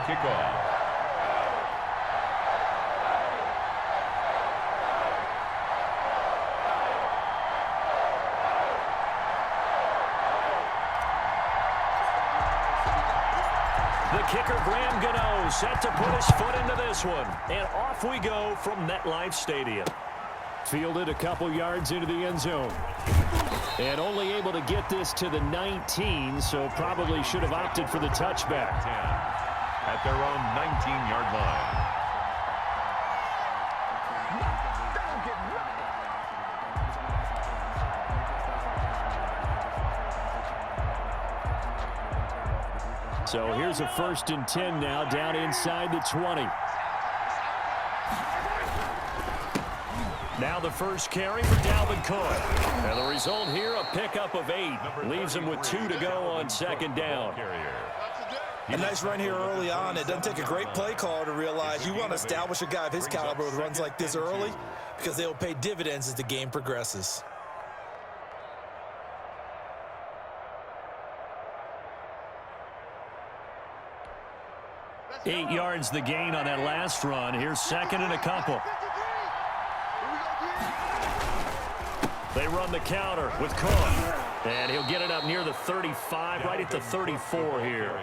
kickoff. The kicker, Graham Gano, set to put his foot into this one. And off we go from MetLife Stadium. Fielded a couple yards into the end zone. And only able to get this to the 19, so probably should have opted for the touchback. 10 at their own 19-yard line. So here's a 1st and 10 now, down inside the 20. Now the first carry for Dalvin Cook. And the result here, a pickup of 8. Leaves him with 2 to go on 2nd down. A nice run here early on. It doesn't take a great play caller to realize you want to establish a guy of his caliber with runs like this early because they will pay dividends as the game progresses. Eight yards the gain on that last run. Here's 2nd and a couple. They run the counter with Cook. And he'll get it up near the 35, right at the 34 here.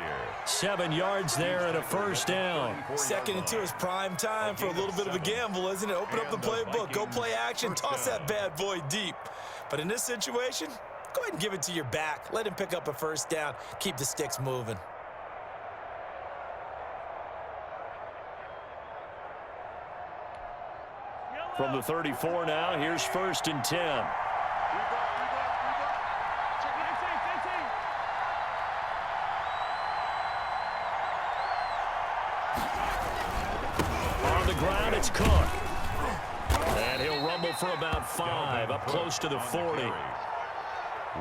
7 yards there and a 1st down. 2nd and 2 is prime time for a little bit of a gamble, isn't it? Open up the playbook, go play action, toss that bad boy deep. But in this situation, go ahead and give it to your back. Let him pick up a 1st down. Keep the sticks moving. From the 34 now, here's 1st and 10. On the ground, it's Cook. And he'll rumble for about 5, up close to the 40.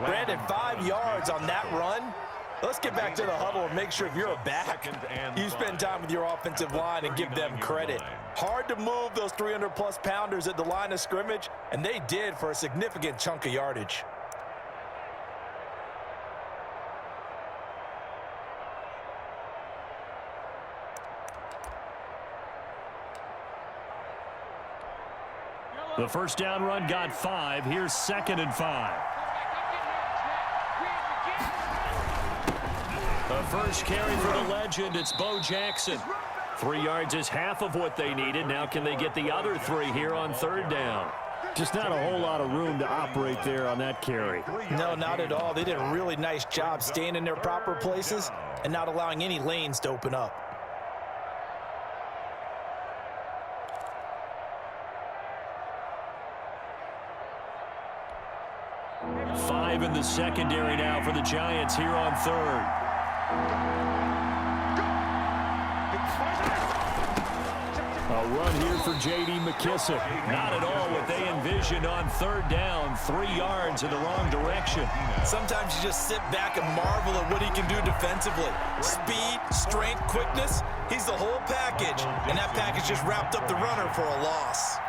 Brandon, 5 yards on that run. Let's get back to the huddle and make sure if you're a back, you spend time with your offensive line and give them credit. Hard to move those 300-plus pounders at the line of scrimmage, and they did for a significant chunk of yardage. The 1st down run got 5. Here's 2nd and 5. The first carry for the legend, it's Bo Jackson. 3 yards is half of what they needed. Now can they get the other 3 here on 3rd down? Just not a whole lot of room to operate there on that carry. No, not at all. They did a really nice job staying in their proper places and not allowing any lanes to open up. Five in the secondary now for the Giants here on 3rd. A run here for J.D. McKissick. Not at all what they envisioned on 3rd down. 3 yards in the wrong direction. Sometimes you just sit back and marvel at what he can do defensively. Speed, strength, quickness. He's the whole package. And that package just wrapped up the runner for a loss.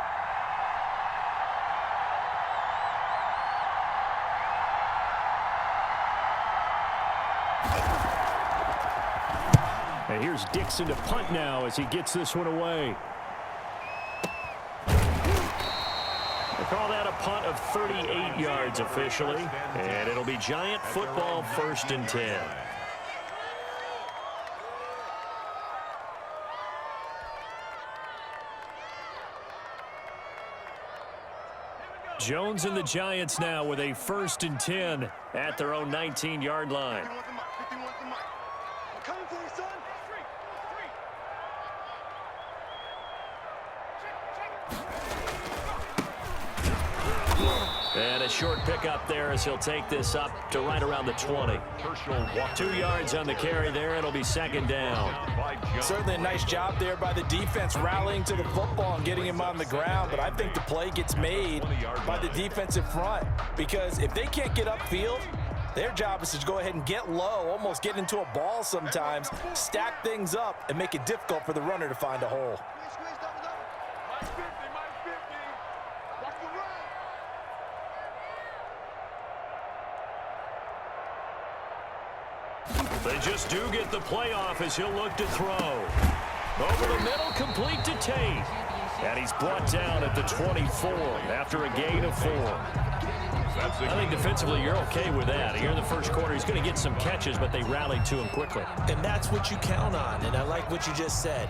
And here's Dixon to punt now as he gets this one away. They call that a punt of 38 yards officially. And it'll be Giant football, 1st and 10. Jones and the Giants now with a 1st and 10 at their own 19-yard line. And a short pickup there as he'll take this up to right around the 20. 2 yards on the carry there. It'll be 2nd down. Certainly a nice job there by the defense rallying to the football and getting him on the ground. But I think the play gets made by the defensive front because if they can't get upfield, their job is to go ahead and get low, almost get into a ball sometimes, stack things up, and make it difficult for the runner to find a hole. They just do get the playoff as he'll look to throw. Over the middle, complete to Tate. And he's brought down at the 24 after a gain of 4. I think defensively you're okay with that. Here in the first quarter, he's going to get some catches, but they rallied to him quickly. And that's what you count on, and I like what you just said.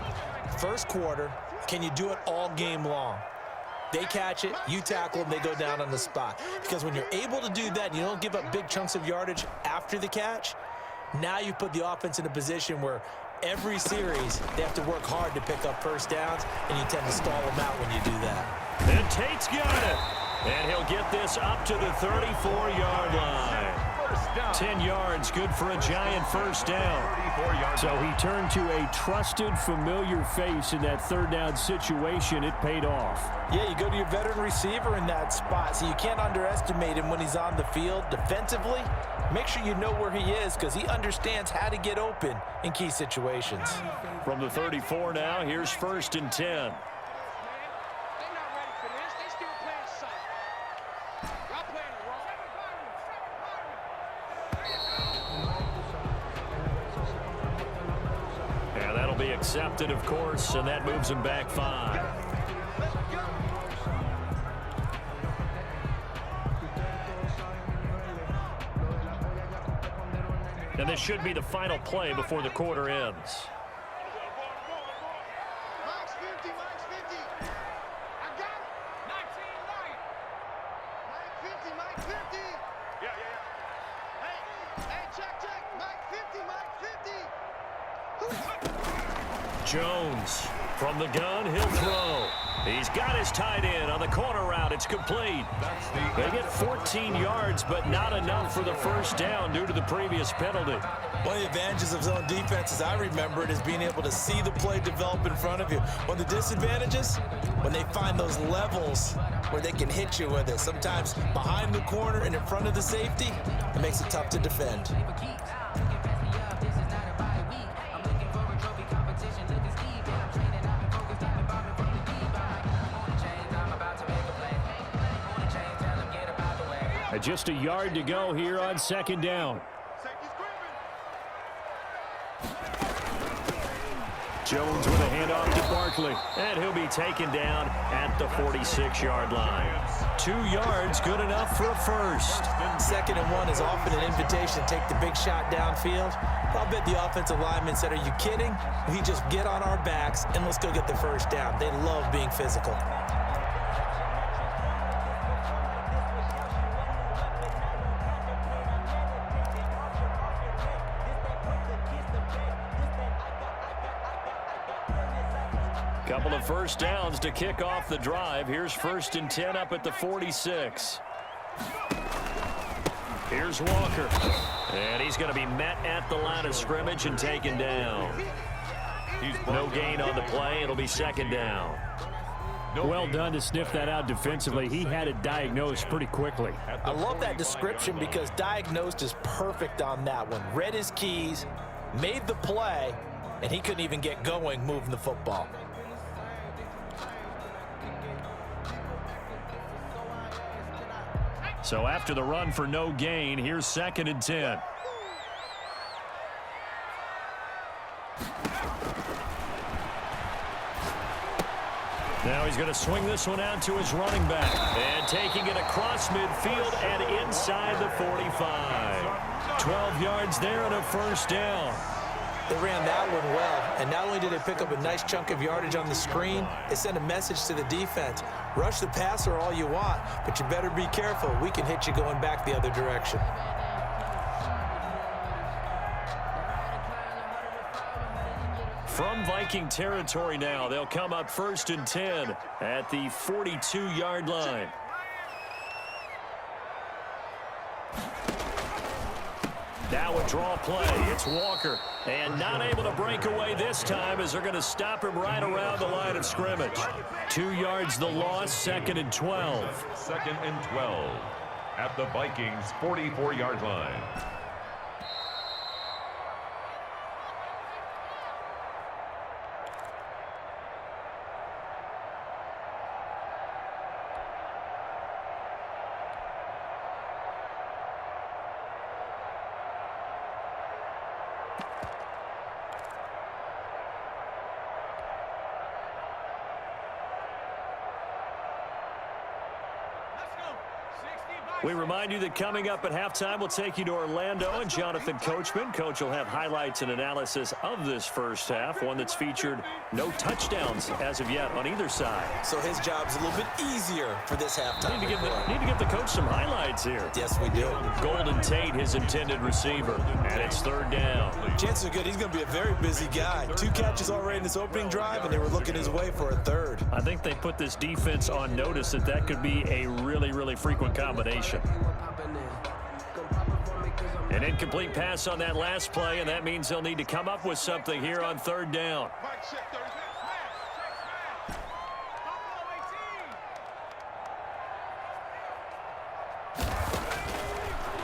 First quarter, can you do it all game long? They catch it, you tackle them, they go down on the spot. Because when you're able to do that, you don't give up big chunks of yardage after the catch, now you put the offense in a position where every series they have to work hard to pick up first downs, and you tend to stall them out when you do that. And Tate's got it. And he'll get this up to the 34-yard line. 10 yards, good for a giant first down. So he turned to a trusted, familiar face in that third down situation. It paid off. Yeah, you go to your veteran receiver in that spot, so you can't underestimate him when he's on the field defensively. Make sure you know where he is because he understands how to get open in key situations. From the 34 now, here's 1st and 10. Accepted, of course, and that moves him back 5. And this should be the final play before the quarter ends. Jones from the gun, he'll throw. He's got his tight end on the corner route. It's complete. They get 14 yards, but not enough for the first down due to the previous penalty. One of the advantages of zone defense, as I remember it, is being able to see the play develop in front of you. One of the disadvantages, when they find those levels where they can hit you with it, sometimes behind the corner and in front of the safety, it makes it tough to defend. Just a yard to go here on 2nd down. Jones with a handoff to Barkley, and he'll be taken down at the 46-yard line. 2 yards, good enough for a first. 2nd and 1 is often an invitation to take the big shot downfield. I'll bet the offensive lineman said, "Are you kidding? We just get on our backs and let's go get the first down." They love being physical. Couple of first downs to kick off the drive. Here's 1st and 10 up at the 46. Here's Walker. And he's going to be met at the line of scrimmage and taken down. No gain on the play. It'll be 2nd down. Well done to sniff that out defensively. He had it diagnosed pretty quickly. I love that description because diagnosed is perfect on that one. Read his keys, made the play, and he couldn't even get going moving the football. So after the run for no gain, here's 2nd and 10. Now he's going to swing this one out to his running back. And taking it across midfield and inside the 45. 12 yards there and a first down. They ran that one well, and not only did they pick up a nice chunk of yardage on the screen, it sent a message to the defense. Rush the passer all you want, but you better be careful. We can hit you going back the other direction. From Viking territory now, they'll come up 1st and 10 at the 42-yard line. Now a draw play. It's Walker. And not able to break away this time as they're going to stop him right around the line of scrimmage. 2 yards the loss, 2nd and 12. 2nd and 12 at the Vikings' 44-yard line. We remind you that coming up at halftime, we'll take you to Orlando and Jonathan Coachman. Coach will have highlights and analysis of this first half, one that's featured no touchdowns as of yet on either side. So his job's a little bit easier for this halftime. Need to give the coach some highlights here. Yes, we do. Golden Tate, his intended receiver, and it's third down. Chances are good he's going to be a very busy guy. 2 catches already in this opening drive, and they were looking his way for a third. I think they put this defense on notice that could be a really, really frequent combination. An incomplete pass on that last play, and that means they'll need to come up with something here on third down.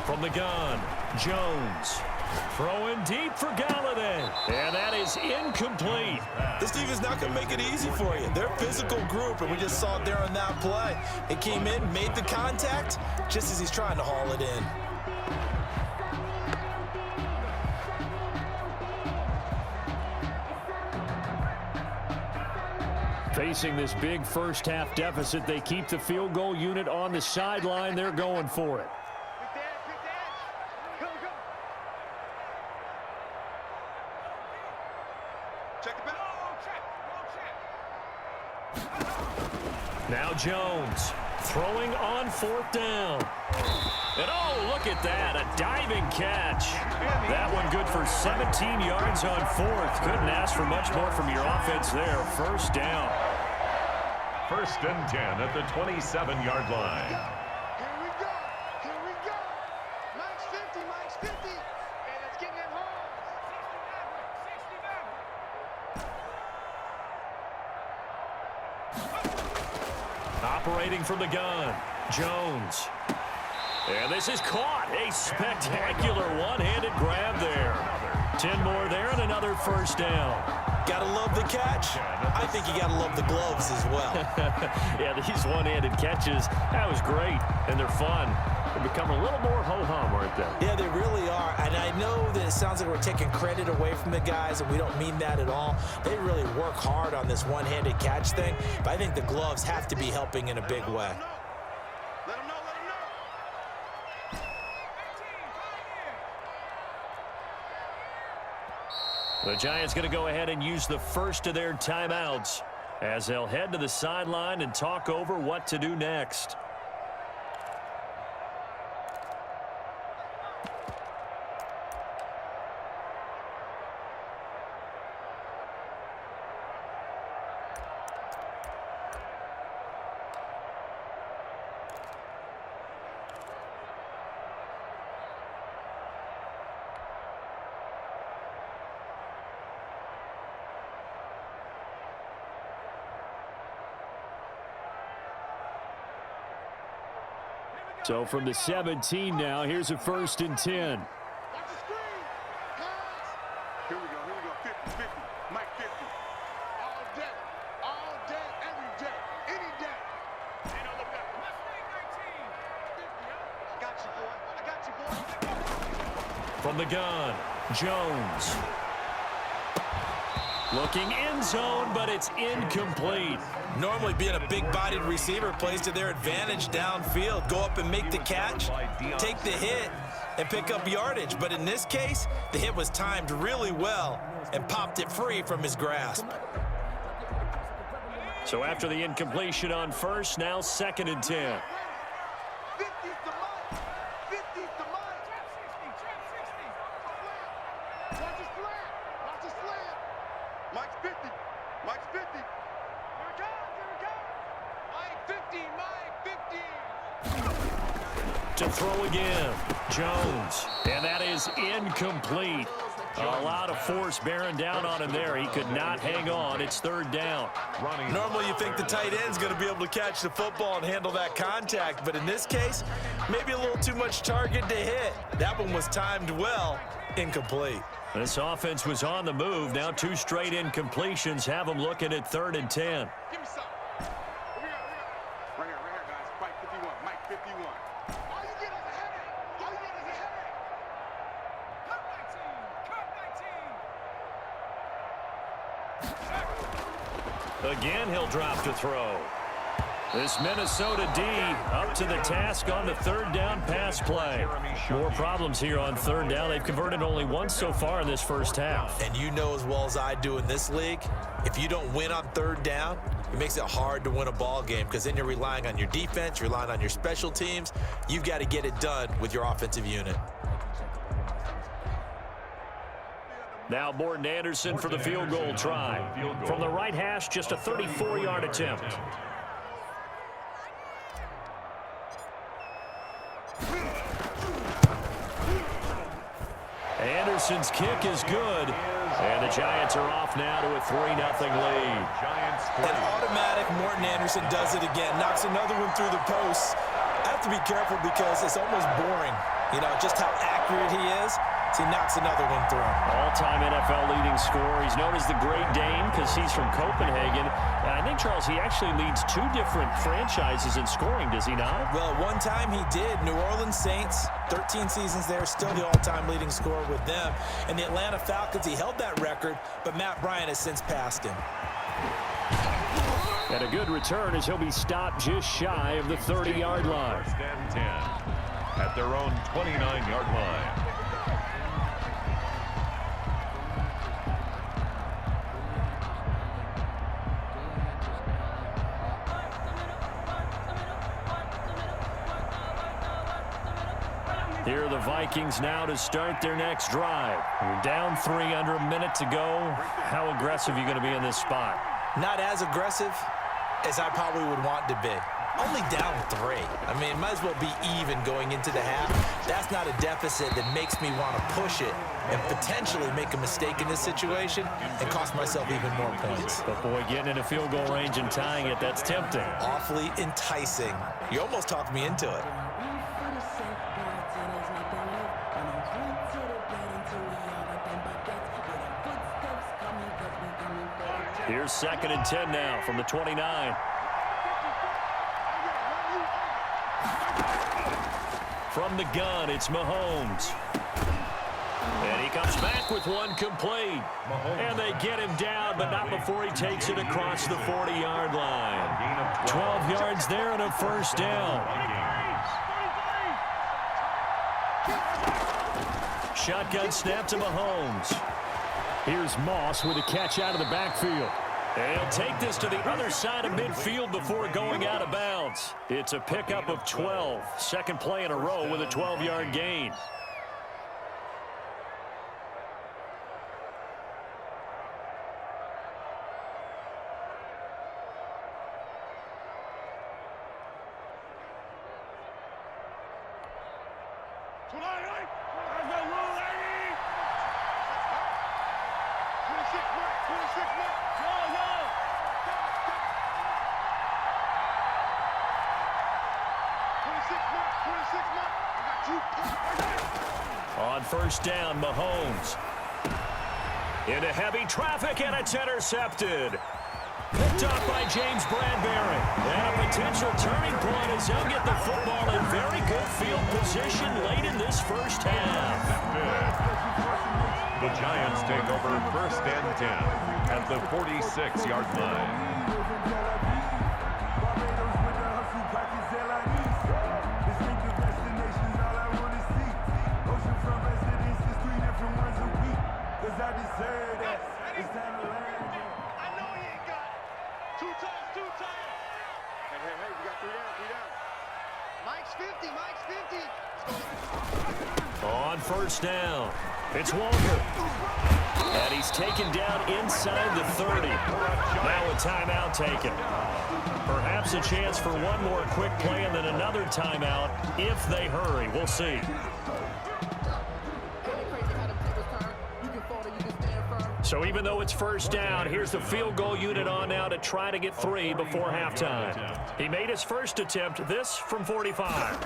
From the gun, Jones. Throwing deep for Galladay. And that is incomplete. This team is not going to make it easy for you. They're a physical group, and we just saw it there on that play. It came in, made the contact, just as he's trying to haul it in. Facing this big first-half deficit, they keep the field goal unit on the sideline. They're going for it. Now Jones throwing on fourth down. And oh, look at that, a diving catch. That one good for 17 yards on fourth. Couldn't ask for much more from your offense there. First down. First and 10 at the 27-yard line. Here we go. Here we go. Mike's 50. Mike's 50. And it's getting it home. 69. Operating from the gun, Jones. And this is caught. A spectacular one-handed grab there. 10 more there and another first down. Gotta love the catch. I think you gotta love the gloves as well. Yeah, these one-handed catches, that was great, and they're fun. They're becoming a little more ho-hum, aren't they? Yeah, they really are. And I know that it sounds like we're taking credit away from the guys, and we don't mean that at all. They really work hard on this one-handed catch thing, but I think the gloves have to be helping in a big way. Let him know. The Giants going to go ahead and use the first of their timeouts as they'll head to the sideline and talk over what to do next. So from the 17 now, here's a first and 10. Watch the screen. Pass. Here we go. 50-50. Mike 50. All day, every day, any day. Ain't no look back. Mustang 19. I got you, boy. From the gun, Jones. Looking end zone, but it's incomplete. Normally being a big-bodied receiver plays to their advantage downfield. Go up and make the catch, take the hit, and pick up yardage. But in this case, the hit was timed really well and popped it free from his grasp. So after the incompletion on first, now second and 10. 50's the Mike. 50's the Mike. Trap 60. Watch his slant. Mike's 50. Mike's 50. Here it goes. Mike 50. To throw again, Jones. And that is incomplete. A lot of force bearing down on him there. He could not hang on. It's third down. Normally you think the tight end's going to be able to catch the football and handle that contact, but in this case, maybe a little too much target to hit. That one was timed well, incomplete. This offense was on the move. Now 2 straight incompletions have them looking at third and 10. Give me some. Right here, guys. Mike 51. Mike 51. All you get is a headache. All you get is a headache. Cut 19. Again, he'll drop to throw. This Minnesota D up to the task on the third down pass play. More problems here on third down. They've converted only once so far in this first half. And you know as well as I do in this league, if you don't win on third down, it makes it hard to win a ball game because then you're relying on your defense, you're relying on your special teams. You've got to get it done with your offensive unit. Now Morton Anderson for the field goal try. From the right hash, just a 34-yard attempt. Anderson's kick is good. And the Giants are off now to a 3-0 lead. And automatic Morton Anderson does it again. Knocks another one through the post. I have to be careful because it's almost boring. You know, just how accurate he is. So he knocks another one through. All-time NFL leading scorer. He's known as the Great Dane because he's from Copenhagen. And I think, Charles, he actually leads 2 different franchises in scoring, does he not? Well, one time he did. New Orleans Saints, 13 seasons there, still the all-time leading scorer with them. And the Atlanta Falcons, he held that record, but Matt Bryant has since passed him. And a good return as he'll be stopped just shy of the 30-yard line. First and 10 at their own 29-yard line. Here are the Vikings now to start their next drive. You're down 3 under a minute to go. How aggressive are you going to be in this spot? Not as aggressive as I probably would want to be. Only down 3. I mean, it might as well be even going into the half. That's not a deficit that makes me want to push it and potentially make a mistake in this situation and cost myself even more points. But, boy, getting into field goal range and tying it, that's tempting. Awfully enticing. You almost talked me into it. Here's 2nd and 10 now from the 29. From the gun, it's Mahomes. And he comes back with one complete. And they get him down, but not before he takes it across the 40-yard line. 12 yards there and a first down. Shotgun snap to Mahomes. Here's Moss with a catch out of the backfield. And he'll take this to the other side of midfield before going out of bounds. It's a pickup of 12. Second play in a row with a 12-yard gain. On first down, Mahomes. Into heavy traffic, and it's intercepted. Picked off by James Bradbury. And a potential turning point as he'll get the football in very good field position late in this first half. The Giants take over first and 10 at the 46-yard line. On first down, it's Walker. And he's taken down inside the 30. Now a timeout taken. Perhaps a chance for one more quick play and then another timeout if they hurry. We'll see. So even though it's first down, here's the field goal unit on now to try to get 3 before halftime. He made his first attempt, this from 45.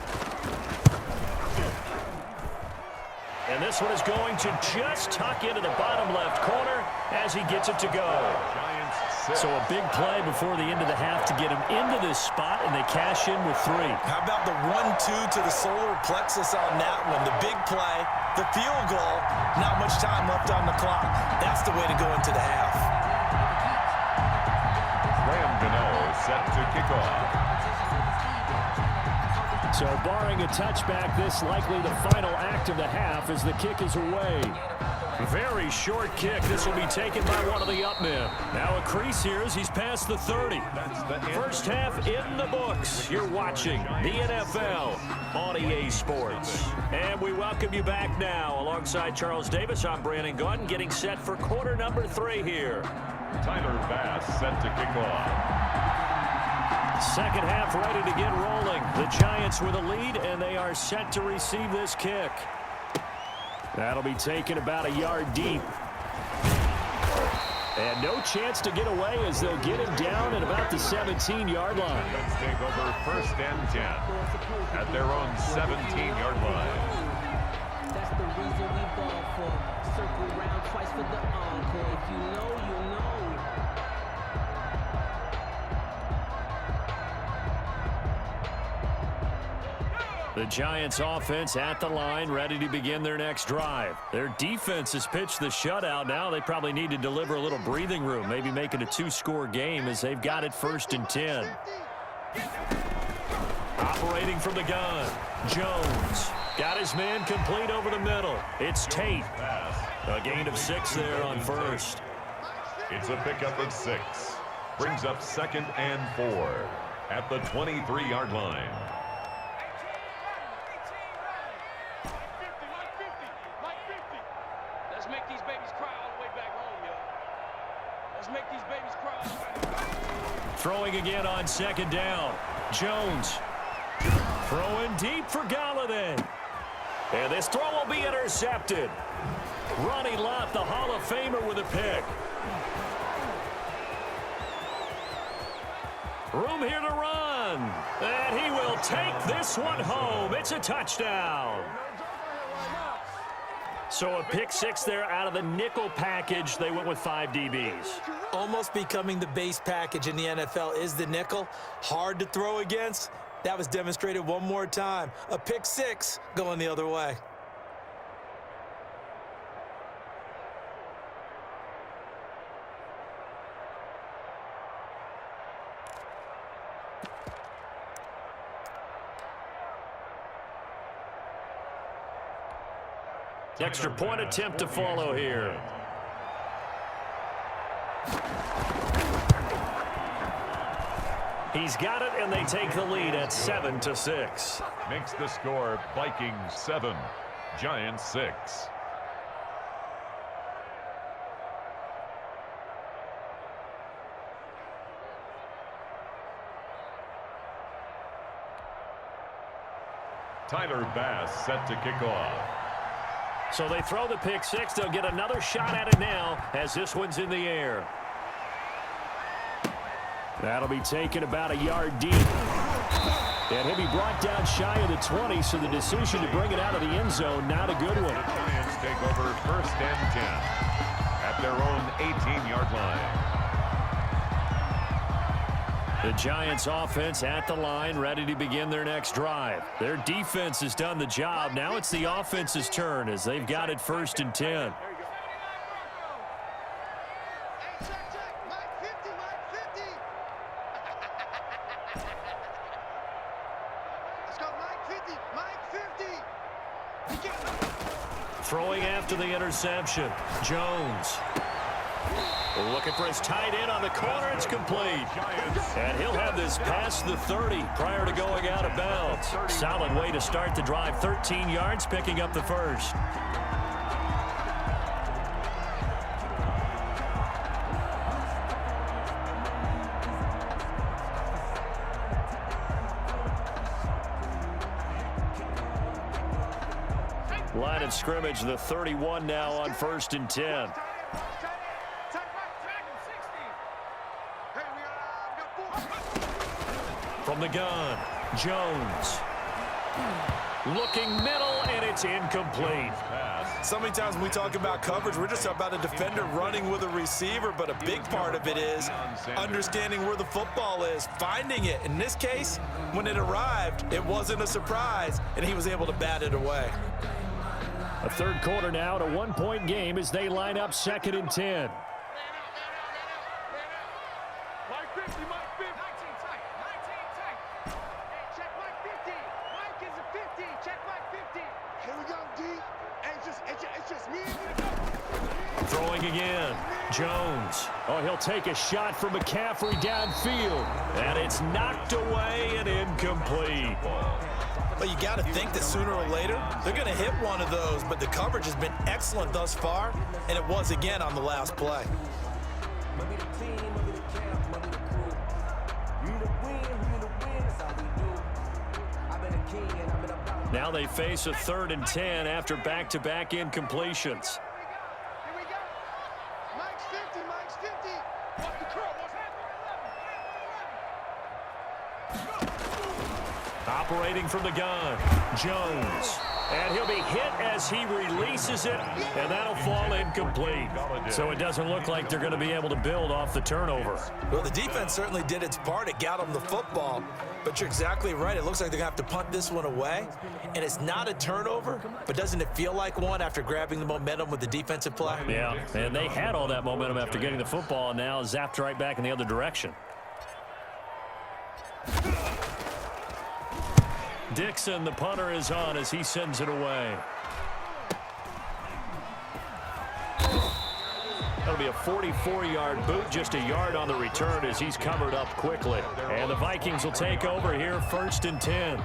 And this one is going to just tuck into the bottom left corner as he gets it to go. So a big play before the end of the half to get him into this spot, and they cash in with 3. How about the 1-2 to the solar plexus on that one? The big play, the field goal, not much time left on the clock. That's the way to go into the half. Graham Gano set to kick off. So barring a touchback, this likely the final act of the half as the kick is away. Very short kick. This will be taken by one of the up men. Now a crease here as he's past the 30. First half in the books. You're watching the NFL on EA Sports. And we welcome you back now. Alongside Charles Davis, I'm Brandon Gaudin, getting set for quarter number 3 here. Tyler Bass set to kick off. Second half ready to get rolling. The Giants with a lead, and they are set to receive this kick. That'll be taken about a yard deep. And no chance to get away as they'll get him down at about the 17-yard line. Let's take over first and 10 at their own 17-yard line. That's the reason we ball for. Circle round twice for the encore. If you know, you know. The Giants offense at the line, ready to begin their next drive. Their defense has pitched the shutout. Now they probably need to deliver a little breathing room, maybe make it a 2-score game as they've got it first and 10. Operating from the gun, Jones. Got his man complete over the middle. It's Tate. A gain of 6 there on first. It's a pickup of 6. Brings up second and 4 at the 23-yard line. Let's make these babies cry all the way back home, yo. Let's make these babies cry. Throwing again on second down. Jones. Throwing deep for Galladay. And this throw will be intercepted. Ronnie Lott, the Hall of Famer, with a pick. Room here to run. And he will take this one home. It's a touchdown. So a pick 6 there out of the nickel package. They went with 5 DBs. Almost becoming the base package in the NFL is the nickel. Hard to throw against. That was demonstrated one more time. A pick 6 going the other way. Extra point attempt to follow here. He's got it, and they take the lead at 7-6. Makes the score Vikings 7, Giants 6. Tyler Bass set to kick off. So they throw the pick 6. They'll get another shot at it now as this one's in the air. That'll be taken about a yard deep. And he'll be brought down shy of the 20, so the decision to bring it out of the end zone, not a good one. The Giants take over first and 10 at their own 18-yard line. The Giants offense at the line, ready to begin their next drive. Their defense has done the job. Now it's the offense's turn as they've got it first and 10. Throwing after the interception, Jones. Looking for his tight end on the corner. It's complete. And he'll have this past the 30 prior to going out of bounds. Solid way to start the drive. 13 yards, picking up the first. Line of scrimmage, the 31 now on first and 10. From the gun, Jones. Looking middle, and it's incomplete. So many times when we talk about coverage, we're just about a defender running with a receiver, but a big part of it is understanding where the football is, finding it. In this case, when it arrived, it wasn't a surprise, and he was able to bat it away. A third quarter now, at a one-point game as they line up second and 10. Check Mike 50. Here we go, D. It's just me and you. Throwing again. Jones. Oh, he'll take a shot from McCaffrey downfield. And it's knocked away and incomplete. But you got to think that sooner or later, they're going to hit one of those. But the coverage has been excellent thus far, and it was again on the last play. Now they face a 3rd and 10 after back-to-back incompletions. Here we go. Mike's 50. Mike's 50. What's the curl? What's happening? Operating from the gun, Jones. And he'll be hit as he releases it, and that'll fall incomplete. So it doesn't look like they're going to be able to build off the turnover. Well, the defense certainly did its part. It got them the football. But you're exactly right. It looks like they're going to have to punt this one away. And it's not a turnover, but doesn't it feel like one after grabbing the momentum with the defensive play? Yeah, and they had all that momentum after getting the football, and now zapped right back in the other direction. Dixon, the punter, is on as he sends it away. That'll be a 44-yard boot, just a yard on the return as he's covered up quickly. And the Vikings will take over here, 1st and 10.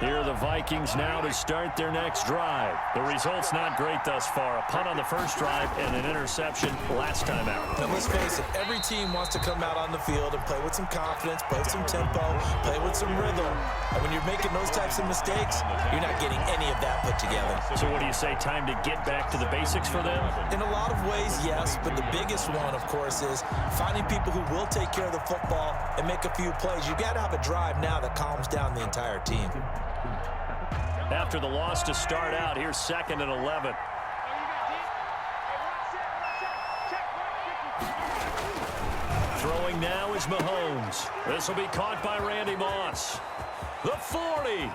Here are the Vikings now to start their next drive. The result's not great thus far. A punt on the first drive and an interception last time out. And let's face it, every team wants to come out on the field and play with some confidence, play with some tempo, play with some rhythm. And when you're making those types of mistakes, you're not getting any of that put together. So what do you say, time to get back to the basics for them? In a lot of ways, yes, but the biggest one, of course, is finding people who will take care of the football and make a few plays. You've got to have a drive now that calms down the entire team. After the loss to start out, here's 2nd and 11. Throwing now is Mahomes. This will be caught by Randy Moss. The 40,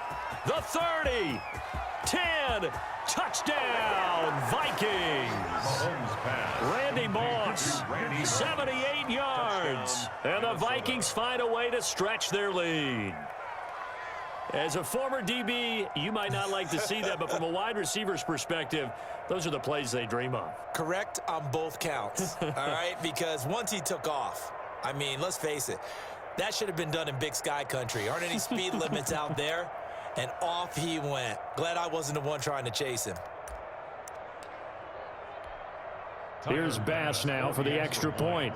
the 30, 10, touchdown, Vikings. Randy Moss, 78 yards. And the Vikings find a way to stretch their lead. As a former DB, you might not like to see that, but from a wide receiver's perspective, those are the plays they dream of. Correct on both counts, all right? Because once he took off, I mean, let's face it, that should have been done in Big Sky country. Aren't any speed limits out there? And off he went. Glad I wasn't the one trying to chase him. Here's Bass now for the extra point.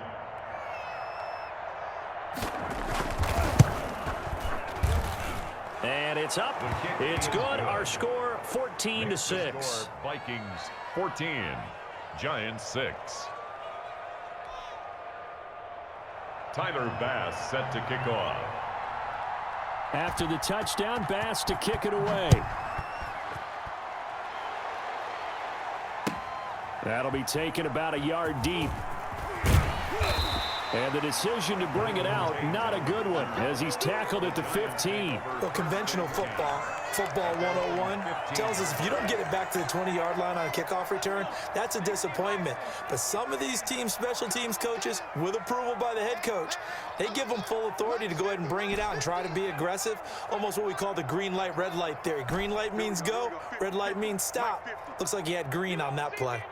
And it's up. It's good. Our score, 14-6. Vikings 14, Giants 6. Tyler Bass set to kick off. After the touchdown, Bass to kick it away. That'll be taken about a yard deep. And the decision to bring it out, not a good one, as he's tackled at the 15. Well, conventional football 101, tells us if you don't get it back to the 20-yard line on a kickoff return, that's a disappointment. But some of these team special teams coaches, with approval by the head coach, they give them full authority to go ahead and bring it out and try to be aggressive, almost what we call the green light, red light theory. Green light means go, red light means stop. Looks like he had green on that play.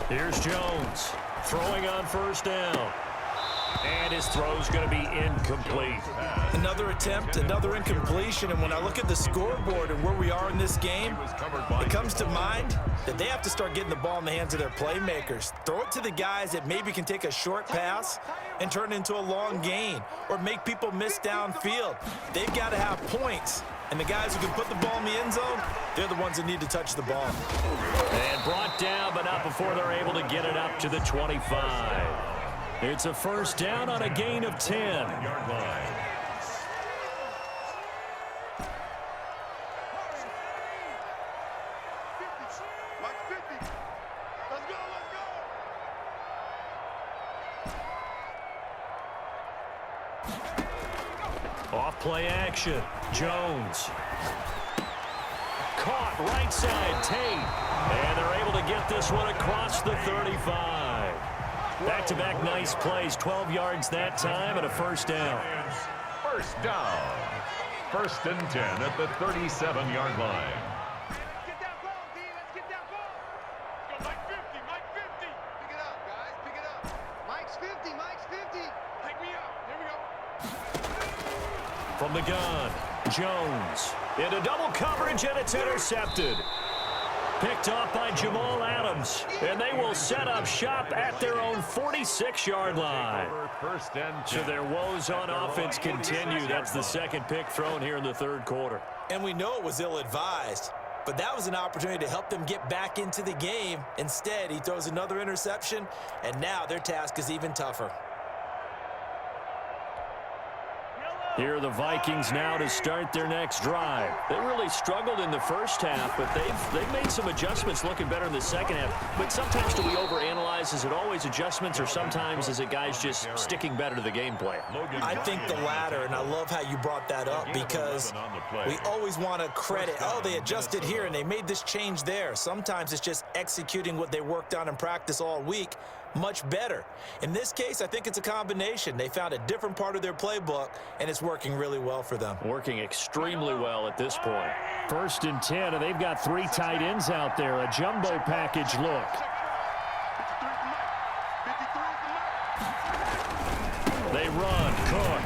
Here's Jones throwing on first down. And his throw's going to be incomplete. Another attempt, another incompletion. And when I look at the scoreboard and where we are in this game, it comes to mind that they have to start getting the ball in the hands of their playmakers. Throw it to the guys that maybe can take a short pass and turn it into a long gain or make people miss downfield. They've got to have points. And the guys who can put the ball in the end zone, they're the ones that need to touch the ball. And brought down, but not before they're able to get it up to the 25. It's a first down on a gain of 10. Yard line. Off play action. Jones. Caught right side, Tate. And they're able to get this one across the 35. Back-to-back nice plays, 12 yards that time and a first down. First down. 1st and 10 at the 37-yard line. Let's get that ball, D. Let's get that ball. Let's go, Mike 50, Mike 50. Pick it up, guys. Pick it up. Mike's 50, Mike's 50. Pick me up. Here we go. From the gun, Jones. Into double coverage, and it's intercepted. Picked off by Jamal Adams. And they will set up shop at their own 46-yard line. First and 10. So their woes on offense continue. That's the second pick thrown here in the third quarter. And we know it was ill-advised, but that was an opportunity to help them get back into the game. Instead, he throws another interception, and now their task is even tougher. Here are the Vikings now to start their next drive. They really struggled in the first half, but they've made some adjustments looking better in the second half. But sometimes do we overanalyze? Is it always adjustments, or sometimes is it guys just sticking better to the game plan? I think the latter, and I love how you brought that up, because we always want to credit, oh, they adjusted here and they made this change there. Sometimes it's just executing what they worked on in practice all week much better. In this case, I think it's a combination. They found a different part of their playbook, and it's working really well for them. Working extremely well at this point. 1st and 10, and they've got 3 tight ends out there. A jumbo package look. 53 They run, Cook.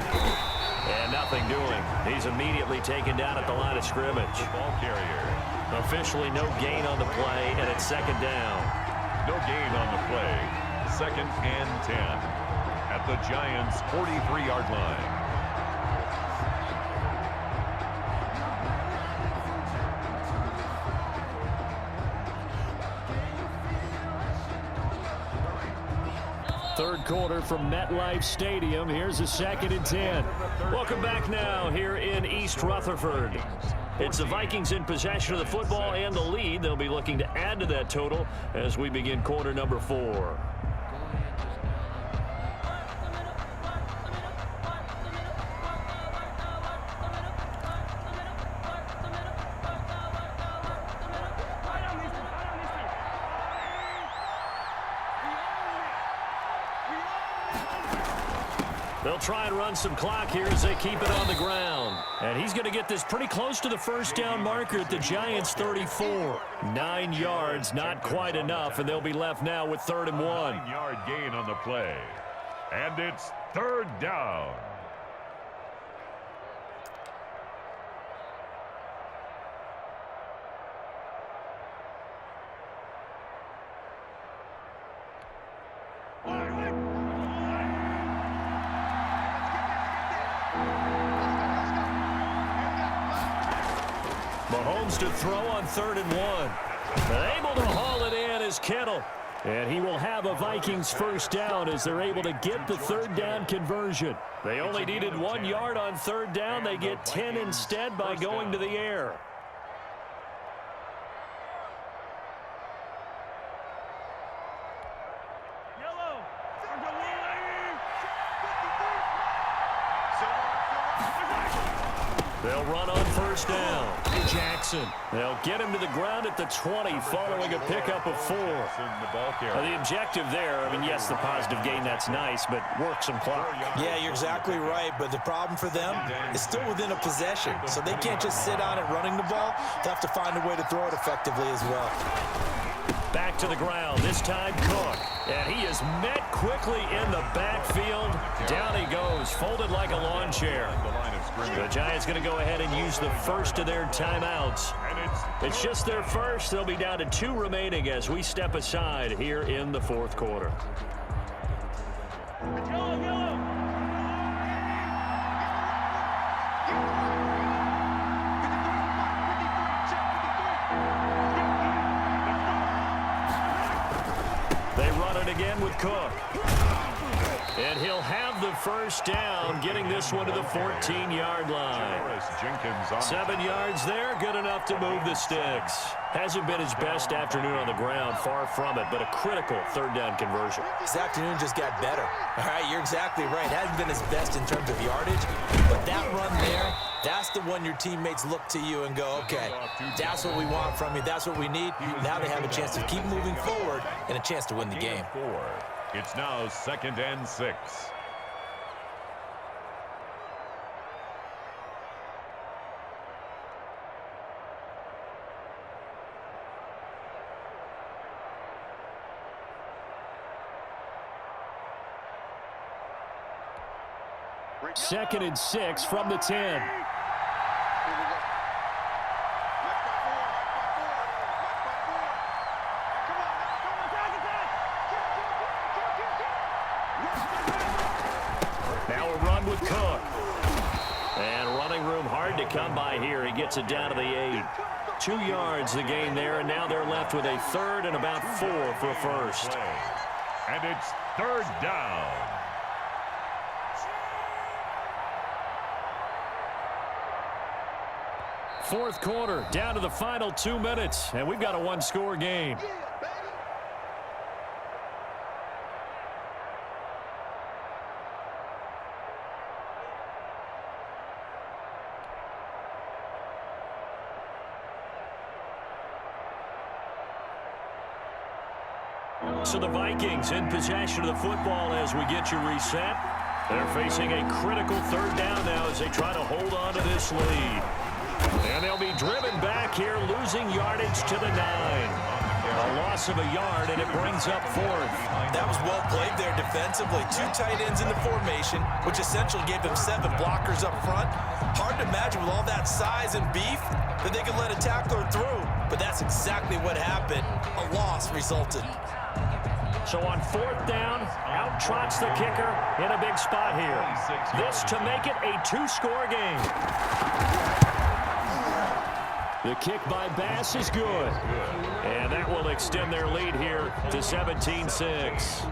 And nothing doing. He's immediately taken down at the line of scrimmage. Ball carrier. Officially no gain on the play, and it's second down. No gain on the play. 2nd and 10 at the Giants' 43-yard line. Third quarter from MetLife Stadium. Here's a 2nd and 10. Welcome back now here in East Rutherford. It's the Vikings in possession of the football and the lead. They'll be looking to add to that total as we begin quarter number 4. They'll try and run some clock here as they keep it on the ground. And he's going to get this pretty close to the first down marker at the Giants' 34. 9 yards, not quite enough, and they'll be left now with 3rd and 1. 9-yard gain on the play. And it's 3rd down. Mahomes to throw on 3rd and 1. Able to haul it in is Kittle. And he will have a Vikings first down as they're able to get the 3rd down conversion. They only needed 1 yard on 3rd down. They get 10 instead by going to the air. They'll run on 1st down. Jackson. They'll get him to the ground at the 20 following a pickup of 4. The objective there, I mean, yes, the positive gain, that's nice, but work some clock. Yeah, you're exactly right, but the problem for them is still within a possession, so they can't just sit on it running the ball. They'll have to find a way to throw it effectively as well. Back to the ground, this time Cook. And he is met quickly in the backfield. Down he goes, folded like a lawn chair. The Giants going to go ahead and use the first of their timeouts. It's just their first. They'll be down to 2 remaining as we step aside here in the 4th quarter. They run it again with Cook. And he'll have the first down, getting this one to the 14-yard line. 7 yards there, good enough to move the sticks. Hasn't been his best afternoon on the ground, far from it, but a critical third down conversion. This afternoon just got better. All right, you're exactly right. Hasn't been his best in terms of yardage, but that run there, that's the one your teammates look to you and go, okay, that's what we want from you. That's what we need. Now they have a chance to keep moving forward and a chance to win the game. It's now 2nd and 6. Second and 6 from the 10. Now a run with Cook. And running room hard to come by here. He gets it down to the 8. 2 yards the gain there, and now they're left with a third and about 4 for a first. And it's 3rd down. Fourth quarter, down to the final 2 minutes, and we've got a one-score game. So the Vikings in possession of the football as we get you reset. They're facing a critical third down now as they try to hold on to this lead. And they'll be driven back here, losing yardage to the 9. A loss of a yard, and it brings up 4th. That was well played there defensively. 2 tight ends in the formation, which essentially gave them 7 blockers up front. Hard to imagine with all that size and beef that they could let a tackler through. But that's exactly what happened. A loss resulted. So on 4th down, out trots the kicker in a big spot here. This to make it a 2-score game. The kick by Bass is good. And that will extend their lead here to 17-6.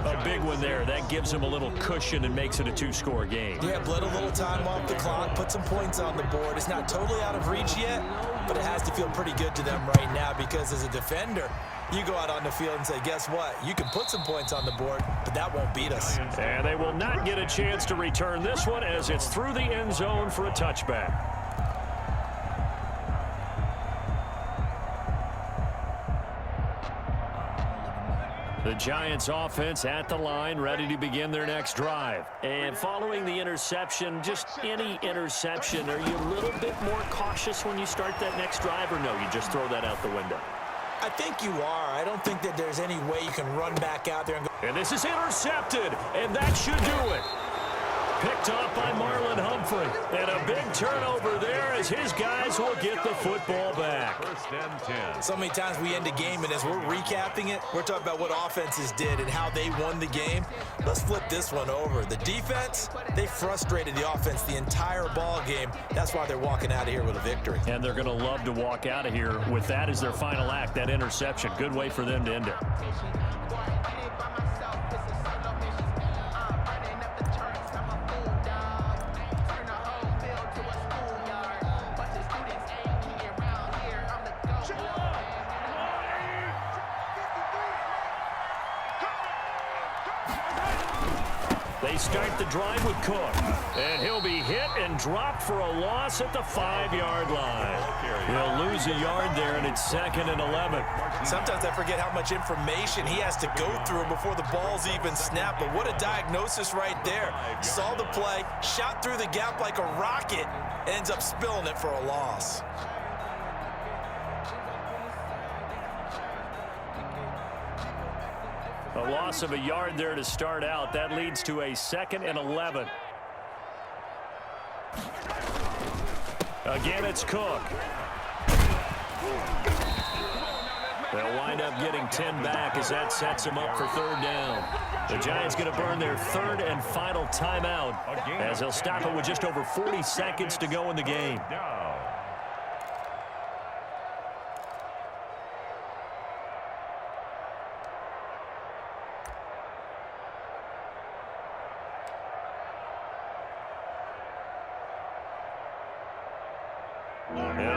A big one there. That gives them a little cushion and makes it a 2-score game. Yeah, bled a little time off the clock, put some points on the board. It's not totally out of reach yet, but it has to feel pretty good to them right now because as a defender, you go out on the field and say, guess what? You can put some points on the board, but that won't beat us. And they will not get a chance to return this one as it's through the end zone for a touchback. The Giants offense at the line, ready to begin their next drive. And following the interception, just any interception, are you a little bit more cautious when you start that next drive, or no, you just throw that out the window? I think you are. I don't think that there's any way you can run back out there and go. And this is intercepted, and that should do it. Picked off by Marlon Humphrey. And a big turnover there as his guys will get the football back. 1st and 10. So many times we end a game, and as we're recapping it, we're talking about what offenses did and how they won the game. Let's flip this one over. The defense, they frustrated the offense the entire ball game. That's why they're walking out of here with a victory. And they're going to love to walk out of here with that as their final act, that interception. Good way for them to end it. They start the drive with Cook, and he'll be hit and dropped for a loss at the 5-yard line. He'll lose a yard there, and it's 2nd and 11. Sometimes I forget how much information he has to go through before the ball's even snapped, but what a diagnosis right there. Saw the play, shot through the gap like a rocket, ends up spilling it for a loss. A loss of a yard there to start out. That leads to a 2nd and 11. Again, it's Cook. They'll wind up getting 10 back as that sets them up for 3rd down. The Giants going to burn their 3rd and final timeout as they'll stop it with just over 40 seconds to go in the game.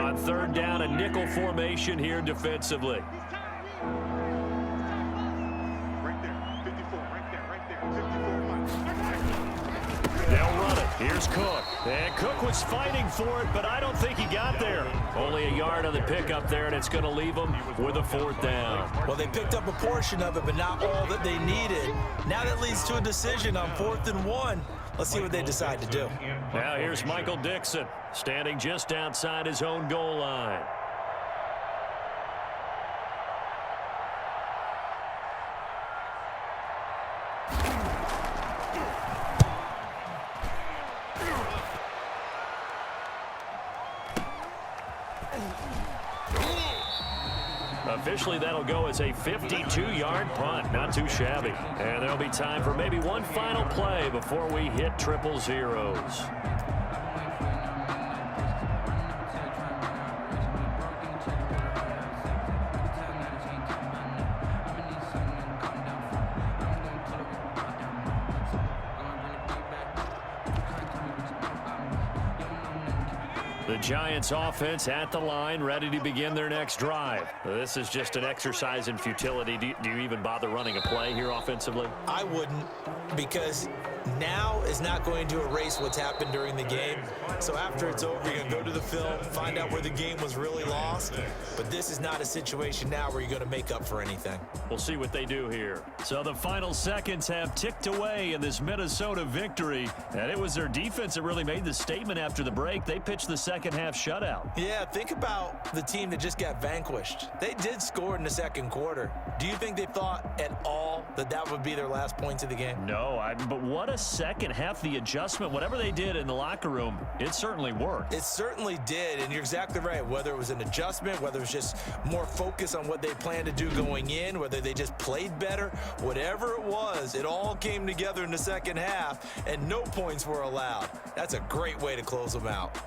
On third down, a nickel formation here defensively. Right there, 54, right there, 54 months. They'll run it. Here's Cook. And Cook was fighting for it, but I don't think he got there. Only a yard on the pickup there, and it's going to leave them with a fourth down. Well, they picked up a portion of it, but not all that they needed. Now that leads to a decision on 4th and 1. Let's see what they decide to do. Now here's Michael Dixon, standing just outside his own goal line. Officially, that'll go as a 52-yard punt. Not too shabby. And there'll be time for maybe one final play before we hit triple zeros. The Giants offense at the line, ready to begin their next drive. This is just an exercise in futility. Do you even bother running a play here offensively? I wouldn't, because now is not going to erase what's happened during the game. So after it's over, you're going to go to the film, find out where the game was really lost. But this is not a situation now where you're going to make up for anything. We'll see what they do here. So the final seconds have ticked away in this Minnesota victory. And it was their defense that really made the statement after the break. They pitched the second half shutout. Yeah, think about the team that just got vanquished. They did score in the second quarter. Do you think they thought at all that that would be their last points of the game? No, but what a second half. The adjustment, whatever they did in the locker room, it certainly worked. It certainly did, and you're exactly right. Whether it was an adjustment, whether it was just more focus on what they planned to do going in, whether they just played better, whatever it was, it all came together in the second half, and no points were allowed. That's a great way to close them out.